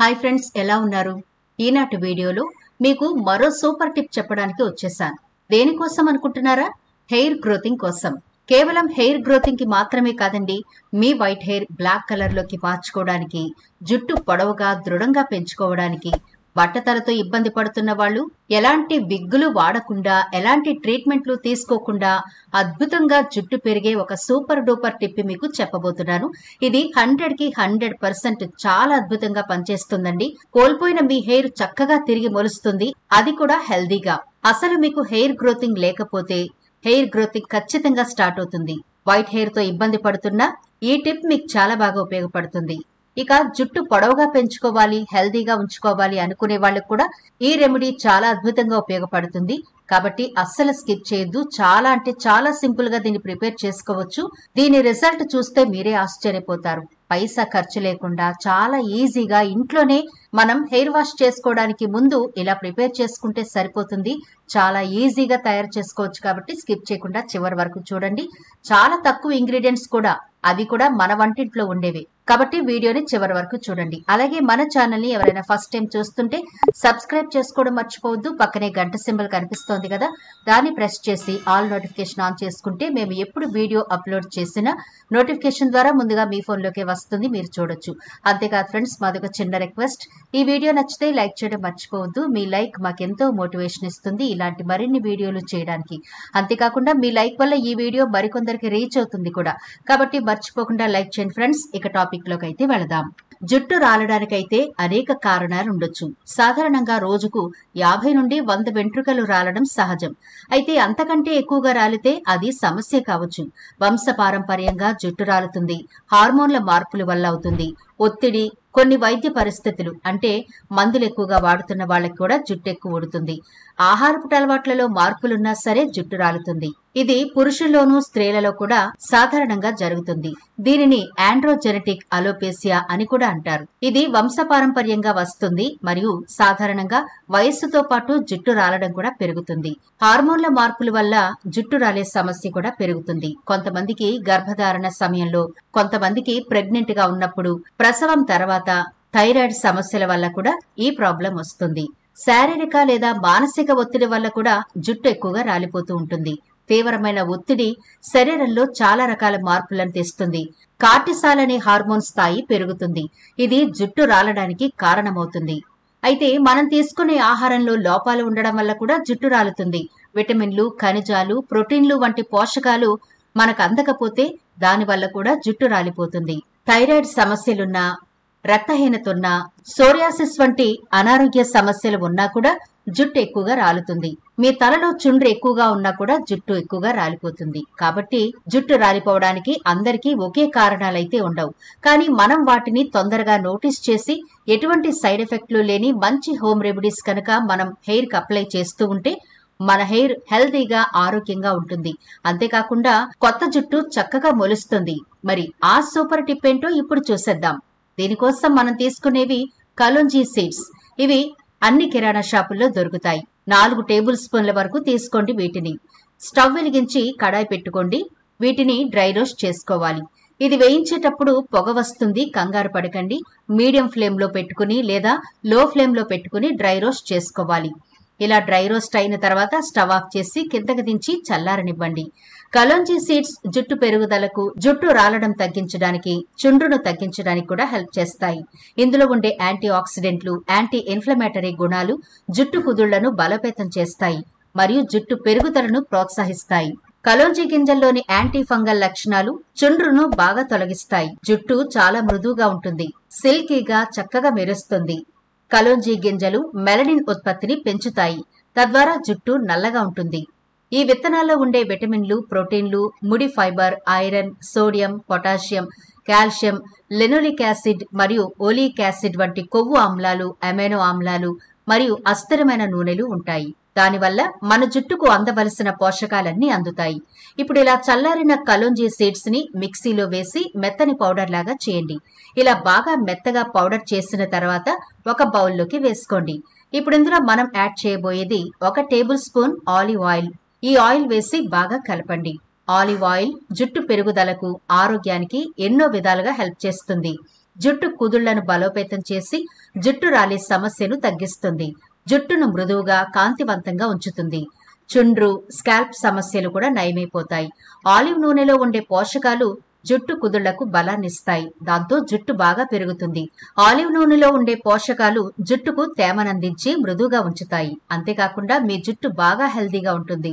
Hi friends, ఎలా ఉన్నారు? ఈనాటి వీడియోలో మీకు మరో సూపర్ టిప్ చెప్పడానికి వచ్చేసాను. దేనికోసం అనుకుంటున్నారా? హెయిర్ గ్రోతింగ్ కోసం. కేవలం హెయిర్ గ్రోతింగ్ కి మాత్రమే కాదండి, మీ వైట్ హెయిర్ బ్లాక్ కలర్ లోకి మార్చుకోవడానికి, జుట్టు పొడవుగా దృఢంగా పెంచుకోవడానికి, బట్టతలతో ఇబ్బంది పడుతున్న వాళ్ళు ఎలాంటి విగ్గులు వాడకుండా, ఎలాంటి ట్రీట్మెంట్లు తీసుకోకుండా అద్భుతంగా జుట్టు పెరిగే ఒక సూపర్ డూపర్ టిప్ మీకు చెప్పబోతున్నాను. ఇది 100కి 100% చాలా అద్భుతంగా పనిచేస్తుందండి. కోల్పోయిన మీ హెయిర్ చక్కగా తిరిగి మొలుస్తుంది, అది కూడా హెల్దీగా. అసలు మీకు హెయిర్ గ్రోతింగ్ లేకపోతే హెయిర్ గ్రోతింగ్ ఖచ్చితంగా స్టార్ట్ అవుతుంది. వైట్ హెయిర్ తో ఇబ్బంది పడుతున్నా ఈ టిప్ మీకు చాలా బాగా ఉపయోగపడుతుంది. ఇక జుట్టు పొడవుగా పెంచుకోవాలి, హెల్దీగా ఉంచుకోవాలి అనుకునే వాళ్ళకు కూడా ఈ రెమెడీ చాలా అద్భుతంగా ఉపయోగపడుతుంది. కాబట్టి అస్సలు స్కిప్ చేయొద్దు. చాలా అంటే చాలా సింపుల్ గా దీన్ని ప్రిపేర్ చేసుకోవచ్చు. దీని రిజల్ట్ చూస్తే మీరే ఆశ్చర్యపోతారు. పైసా ఖర్చు లేకుండా చాలా ఈజీగా ఇంట్లోనే మనం హెయిర్ వాష్ చేసుకోవడానికి ముందు ఇలా ప్రిపేర్ చేసుకుంటే సరిపోతుంది. చాలా ఈజీగా తయారు చేసుకోవచ్చు. కాబట్టి స్కిప్ చేయకుండా చివరి వరకు చూడండి. చాలా తక్కువ ఇంగ్రీడియంట్స్ కూడా, అవి కూడా మన వంటింట్లో ఉండేవి. కాబట్టి వీడియోని చివరి వరకు చూడండి. అలాగే మన ఛానల్ ని ఎవరైనా ఫస్ట్ టైం చూస్తుంటే సబ్స్క్రైబ్ చేసుకోవడం మర్చిపోవద్దు. పక్కనే గంట సింబల్ కనిపిస్తోంది కదా, దాన్ని ప్రెస్ చేసి ఆల్ నోటిఫికేషన్ ఆన్ చేసుకుంటే మేము ఎప్పుడు వీడియో అప్లోడ్ చేసినా నోటిఫికేషన్ ద్వారా ముందుగా మీ ఫోన్ లోకే వస్తుంది, మీరు చూడొచ్చు. అంతేకాదు ఫ్రెండ్స్, మాదొక చిన్న రిక్వెస్ట్, ఈ వీడియో నచ్చితే లైక్ చేయడం మర్చిపోవద్దు. మీ లైక్ మాకెంతో మోటివేషన్ ఇస్తుంది ఇలాంటి మరిన్ని వీడియోలు చేయడానికి. అంతేకాకుండా మీ లైక్ వల్ల ఈ వీడియో మరికొందరికి రీచ్ అవుతుంది కూడా. కాబట్టి మర్చిపోకుండా లైక్ చేయండి ఫ్రెండ్స్. ఇక టాపిక్ లోకి అయితే వెళదాం. జుట్టు రాలడానికైతే అనేక కారణాలు ఉండొచ్చు. సాధారణంగా రోజుకు 50 నుండి 100 వెంట్రుకలు రాలడం సహజం. అయితే అంతకంటే ఎక్కువగా రాలితే అది సమస్య కావచ్చు. వంశపారంపర్యంగా జుట్టు రాలుతుంది, హార్మోన్ల మార్పుల వల్ల అవుతుంది, ఒత్తిడి, కొన్ని వైద్య పరిస్థితులు అంటే మందులు ఎక్కువగా వాడుతున్న వాళ్ళకి కూడా జుట్టు ఎక్కువ ఊడుతుంది, ఆహారపు అలవాట్లలో మార్పులున్నా సరే జుట్టు రాలుతుంది. ఇది పురుషుల్లోనూ స్త్రీలలో కూడా సాధారణంగా జరుగుతుంది. దీనిని ఆండ్రోజెనెటిక్ అలోపేసియా అని కూడా అంటారు. ఇది వంశపారంపర్యంగా వస్తుంది మరియు సాధారణంగా వయస్సుతో పాటు జుట్టు రాలడం కూడా పెరుగుతుంది. హార్మోన్ల మార్పుల వల్ల జుట్టు రాలే సమస్య కూడా పెరుగుతుంది. కొంతమందికి గర్భధారణ సమయంలో, కొంతమందికి ప్రెగ్నెంట్ గా ఉన్నప్పుడు, ప్రసవం తర్వాత, థైరాయిడ్ సమస్యల వల్ల కూడా ఈ ప్రాబ్లం వస్తుంది. శారీరక లేదా మానసిక ఒత్తిడి వల్ల కూడా జుట్టు ఎక్కువగా రాలిపోతూ ఉంటుంది. తీవ్రమైన ఒత్తిడి శరీరంలో చాలా రకాల మార్పులను తెస్తుంది. కార్టిసాల్ అనే హార్మోన్ స్థాయి పెరుగుతుంది. ఇది జుట్టు రాలడానికి కారణమవుతుంది. అయితే మనం తీసుకునే ఆహారంలో లోపాలు ఉండడం వల్ల కూడా జుట్టు రాలుతుంది. విటమిన్లు, ఖనిజాలు, ప్రోటీన్లు వంటి పోషకాలు మనకు అందకపోతే దానివల్ల కూడా జుట్టు రాలిపోతుంది. థైరాయిడ్ సమస్యలున్నా, రక్తహీనత ఉన్నా, సోరియాసిస్ వంటి అనారోగ్య సమస్యలు ఉన్నా కూడా జుట్టు ఎక్కువగా రాలుతుంది. మీ తలలో చుండ్రు ఎక్కువగా ఉన్నా కూడా జుట్టు ఎక్కువగా రాలిపోతుంది. కాబట్టి జుట్టు రాలిపోవడానికి అందరికీ ఒకే కారణాలైతే ఉండవు. కానీ మనం వాటిని తొందరగా నోటీస్ చేసి ఎటువంటి సైడ్ ఎఫెక్ట్లు లేని మంచి హోమ్ రెమెడీస్ కనుక మనం హెయిర్ కి అప్లై చేస్తూ ఉంటే మన హెయిర్ హెల్తీగా, ఆరోగ్యంగా ఉంటుంది. అంతేకాకుండా కొత్త జుట్టు చక్కగా మొలుస్తుంది. మరి ఆ సూపర్ టిప్ ఏంటో ఇప్పుడు చూసేద్దాం. దీనికోసం మనం తీసుకునేవి కలోంజీ సీడ్స్. ఇవి అన్ని కిరాణా షాపుల్లో దొరుకుతాయి. 4 టేబుల్ స్పూన్ల వరకు తీసుకోండి. వీటిని స్టవ్ వెలిగించి కడాయి పెట్టుకోండి. వీటిని డ్రై రోస్ట్ చేసుకోవాలి. ఇది వేయించేటప్పుడు పొగ వస్తుంది, కంగారు పడకండి. మీడియం ఫ్లేమ్ లో పెట్టుకుని లేదా లో ఫ్లేమ్ లో పెట్టుకుని డ్రై రోస్ట్ చేసుకోవాలి. ఇలా డ్రై రోస్ట్ అయిన తర్వాత స్టవ్ ఆఫ్ చేసి కిందకి దించి చల్లారనివ్వండి. కలోంజీ సీడ్స్ జుట్టు పెరుగుదలకు, జుట్టు రాలడం తగ్గించడానికి, చుండ్రును తగ్గించడానికి కూడా హెల్ప్ చేస్తాయి. ఇందులో ఉండే యాంటీ ఆక్సిడెంట్లు, యాంటీ ఇన్ఫ్లమేటరీ గుణాలు జుట్టు కుదుళ్లను బలోపేతం చేస్తాయి మరియు జుట్టు పెరుగుదలను ప్రోత్సహిస్తాయి. కలోంజీ గింజల్లోని యాంటీ ఫంగల్ లక్షణాలు చుండ్రును బాగా తొలగిస్తాయి. జుట్టు చాలా మృదువుగా ఉంటుంది, సిల్కీగా చక్కగా మెరుస్తుంది. కలోంజీ గింజలు మెలనిన్ ఉత్పత్తిని పెంచుతాయి, తద్వారా జుట్టు నల్లగా ఉంటుంది. ఈ విత్తనాల్లో ఉండే విటమిన్లు, ప్రోటీన్లు, ముడి fibre, iron, sodium, potassium, calcium, linoleic acid మరియు ఓలిక్ యాసిడ్ వంటి కొవ్వు ఆమ్లాలు, అమైనో ఆమ్లాలు మరియు అస్థిరమైన నూనెలు ఉంటాయి. దానివల్ల మన జుట్టుకు అందవలసిన పోషకాలన్నీ అందుతాయి. ఇప్పుడు ఇలా చల్లారిన కలోంజీ సీడ్స్ ని మిక్సీలో వేసి మెత్తని పౌడర్ లాగా చేయండి. ఇలా బాగా మెత్తగా పౌడర్ చేసిన తర్వాత ఒక బౌల్లోకి వేసుకోండి. ఇప్పుడు ఇందులో మనం యాడ్ చేయబోయేది 1 టేబుల్ స్పూన్ ఆలివ్ ఆయిల్. ఈ ఆయిల్ వేసి బాగా కలపండి. ఆలివ్ ఆయిల్ జుట్టు పెరుగుదలకు, ఆరోగ్యానికి ఎన్నో విధాలుగా హెల్ప్ చేస్తుంది. జుట్టు కుదుళ్లను బలోపేతం చేసి జుట్టు రాలి సమస్యను తగ్గిస్తుంది. జుట్టును మృదువుగా కాంతివంతంగా ఉంచుతుంది. చుండ్రు, స్కాల్ప్ సమస్యలు కూడా నయమైపోతాయి. ఆలివ్ నూనెలో ఉండే పోషకాలు జుట్టు కుదుళ్లకు బలాన్నిస్తాయి. దాంతో జుట్టు బాగా పెరుగుతుంది. ఆలివ్ నూనెలో ఉండే పోషకాలు జుట్టుకు తేమనందించి మృదువుగా ఉంచుతాయి. అంతేకాకుండా మీ జుట్టు బాగా హెల్దీగా ఉంటుంది.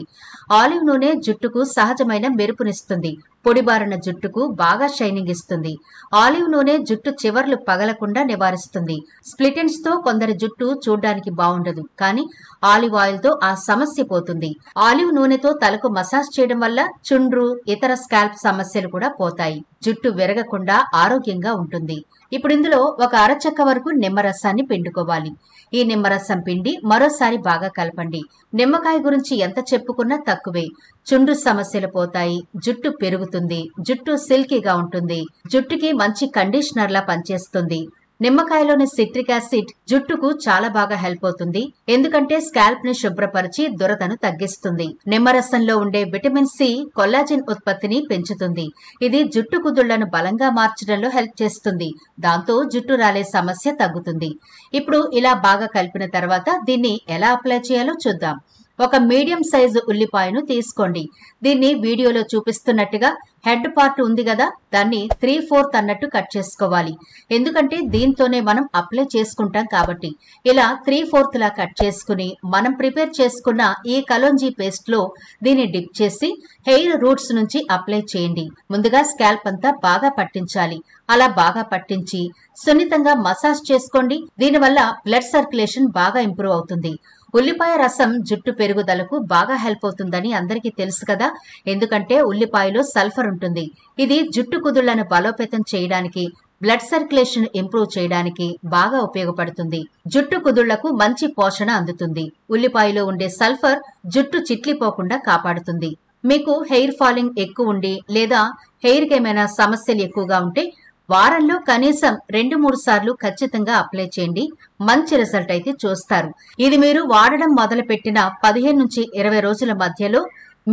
ఆలివ్ నూనె జుట్టుకు సహజమైన మెరుపునిస్తుంది. పొడిబారిన జుట్టుకు బాగా షైనింగ్ ఇస్తుంది. ఆలివ్ నూనె జుట్టు చివర్లు పగలకుండా నివారిస్తుంది. స్ప్లిట్ ఎండ్స్ తో కొందరి జుట్టు చూడ్డానికి బాగుండదు, కానీ ఆలివ్ ఆయిల్ తో ఆ సమస్య పోతుంది. ఆలివ్ నూనెతో తలకు మసాజ్ చేయడం వల్ల చుండ్రు, ఇతర స్కాల్ప్ సమస్యలు కూడా పోతాయి. జుట్టు విరగకుండా ఆరోగ్యంగా ఉంటుంది. ఇప్పుడు ఇందులో ఒక అరచెక్క వరకు నిమ్మరసాన్ని పిండుకోవాలి. ఈ నిమ్మరసం పిండి మరోసారి బాగా కలపండి. నిమ్మకాయ గురించి ఎంత చెప్పుకున్నా తక్కువే. చుండ్రు సమస్యలు పోతాయి, జుట్టు పెరుగుతుంది, జుట్టు సిల్కీగా ఉంటుంది, జుట్టుకి మంచి కండిషనర్ లా పనిచేస్తుంది. నిమ్మకాయలోని సిట్రిక్ యాసిడ్ జుట్టుకు చాలా బాగా హెల్ప్ అవుతుంది. ఎందుకంటే స్కాల్ప్ ని శుభ్రపరిచి దురదను తగ్గిస్తుంది. నిమ్మరసంలో ఉండే విటమిన్ సి కొల్లాజిన్ ఉత్పత్తిని పెంచుతుంది. ఇది జుట్టు కుదుళ్లను బలంగా మార్చడంలో హెల్ప్ చేస్తుంది. దాంతో జుట్టు రాలే సమస్య తగ్గుతుంది. ఇప్పుడు ఇలా బాగా కలిపిన తర్వాత దీన్ని ఎలా అప్లై చేయాలో చూద్దాం. ఒక మీడియం సైజు ఉల్లిపాయను తీసుకోండి. దీన్ని వీడియోలో చూపిస్తున్నట్టుగా హెడ్ పార్ట్ ఉంది కదా, దాన్ని 3/4 అన్నట్టు కట్ చేసుకోవాలి. ఎందుకంటే దీంతోనే మనం అప్లై చేసుకుంటాం కాబట్టి. ఇలా 3/4 లా కట్ చేసుకుని మనం ప్రిపేర్ చేసుకున్న ఈ కలోంజీ పేస్ట్ లో దీన్ని డిప్ చేసి హెయిర్ రూట్స్ నుంచి అప్లై చేయండి. ముందుగా స్కాల్ప్ అంతా బాగా పట్టించాలి. అలా బాగా పట్టించి సున్నితంగా మసాజ్ చేసుకోండి. దీనివల్ల బ్లడ్ సర్క్యులేషన్ బాగా ఇంప్రూవ్ అవుతుంది. ఉల్లిపాయ రసం జుట్టు పెరుగుదలకు బాగా హెల్ప్ అవుతుందని అందరికీ తెలుసు కదా, ఎందుకంటే ఉల్లిపాయలో సల్ఫర్ ఉంటుంది. ఇది జుట్టు కుదుళ్లను బలోపేతం చేయడానికి, బ్లడ్ సర్క్యులేషన్ ఇంప్రూవ్ చేయడానికి బాగా ఉపయోగపడుతుంది. జుట్టు కుదుళ్లకు మంచి పోషణ అందుతుంది. ఉల్లిపాయలో ఉండే సల్ఫర్ జుట్టు చిట్లిపోకుండా కాపాడుతుంది. మీకు హెయిర్ ఫాలింగ్ ఎక్కువ ఉండి లేదా హెయిర్ కి ఏమైనా సమస్యలు ఎక్కువగా ఉంటే వారంలో కనీసం 2-3 సార్లు ఖచ్చితంగా అప్లై చేయండి. మంచి రిజల్ట్ అయితే చూస్తారు. ఇది మీరు వాడడం మొదలు పెట్టిన 15 నుంచి 20 రోజుల మధ్యలో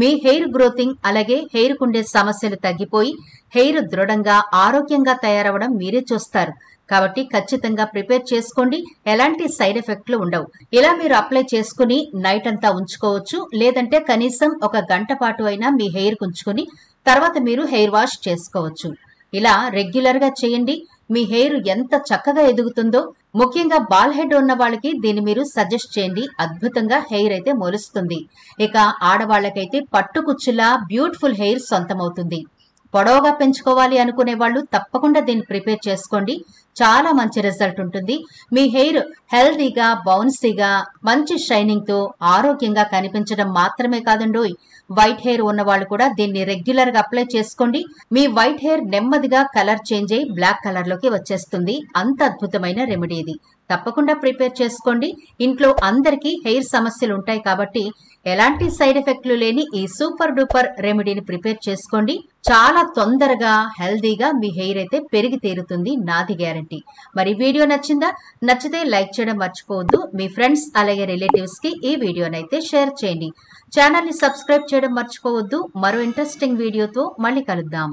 మీ హెయిర్ గ్రోతింగ్ అలాగే హెయిర్ కుండే సమస్యలు తగ్గిపోయి హెయిర్ దృఢంగా ఆరోగ్యంగా తయారవడం మీరే చూస్తారు. కాబట్టి ఖచ్చితంగా ప్రిపేర్ చేసుకోండి. ఎలాంటి సైడ్ ఎఫెక్ట్లు ఉండవు. ఇలా మీరు అప్లై చేసుకుని నైట్ అంతా ఉంచుకోవచ్చు. లేదంటే కనీసం 1 గంట పాటు అయినా మీ హెయిర్ ఉంచుకుని తర్వాత మీరు హెయిర్ వాష్ చేసుకోవచ్చు. ఇలా రెగ్యులర్ గా చేయండి. మీ హెయిర్ ఎంత చక్కగా ఎదుగుతుందో. ముఖ్యంగా బాల్ హెడ్ ఉన్న వాళ్ళకి దీన్ని మీరు సజెస్ట్ చేయండి. అద్భుతంగా హెయిర్ అయితే మొలుస్తుంది. ఇక ఆడవాళ్లకైతే పట్టుకుచ్చులా బ్యూటిఫుల్ హెయిర్ సొంతమవుతుంది. పొడవుగా పెంచుకోవాలి అనుకునే వాళ్ళు తప్పకుండా దీన్ని ప్రిపేర్ చేసుకోండి. చాలా మంచి రిజల్ట్ ఉంటుంది. మీ హెయిర్ హెల్దీగా, బౌన్సీగా, మంచి షైనింగ్ తో ఆరోగ్యంగా కనిపించడం మాత్రమే కాదండోయ్, వైట్ హెయిర్ ఉన్న వాళ్ళు కూడా దీన్ని రెగ్యులర్ గా అప్లై చేసుకోండి. మీ వైట్ హెయిర్ నెమ్మదిగా కలర్ చేంజ్ అయ్యి బ్లాక్ కలర్ లోకి వచ్చేస్తుంది. అంత అద్భుతమైన రెమెడీ ఇది. తప్పకుండా ప్రిపేర్ చేసుకోండి. ఇంట్లో అందరికీ హెయిర్ సమస్యలు ఉంటాయి కాబట్టి ఎలాంటి సైడ్ ఎఫెక్ట్లు లేని ఈ సూపర్ డూపర్ రెమెడీని ప్రిపేర్ చేసుకోండి. చాలా తొందరగా హెల్దీగా మీ హెయిర్ అయితే పెరిగి తీరుతుంది, నాది గ్యారంటీ. మరి వీడియో నచ్చిందా? నచ్చితే లైక్ చేయడం మర్చిపోవద్దు. మీ ఫ్రెండ్స్ అలాగే రిలేటివ్స్ కి ఈ వీడియోనైతే షేర్ చేయండి. ఛానల్ ని సబ్స్క్రైబ్ చేయడం మర్చిపోవద్దు. మరో ఇంట్రెస్టింగ్ వీడియోతో మళ్ళీ కలుద్దాం.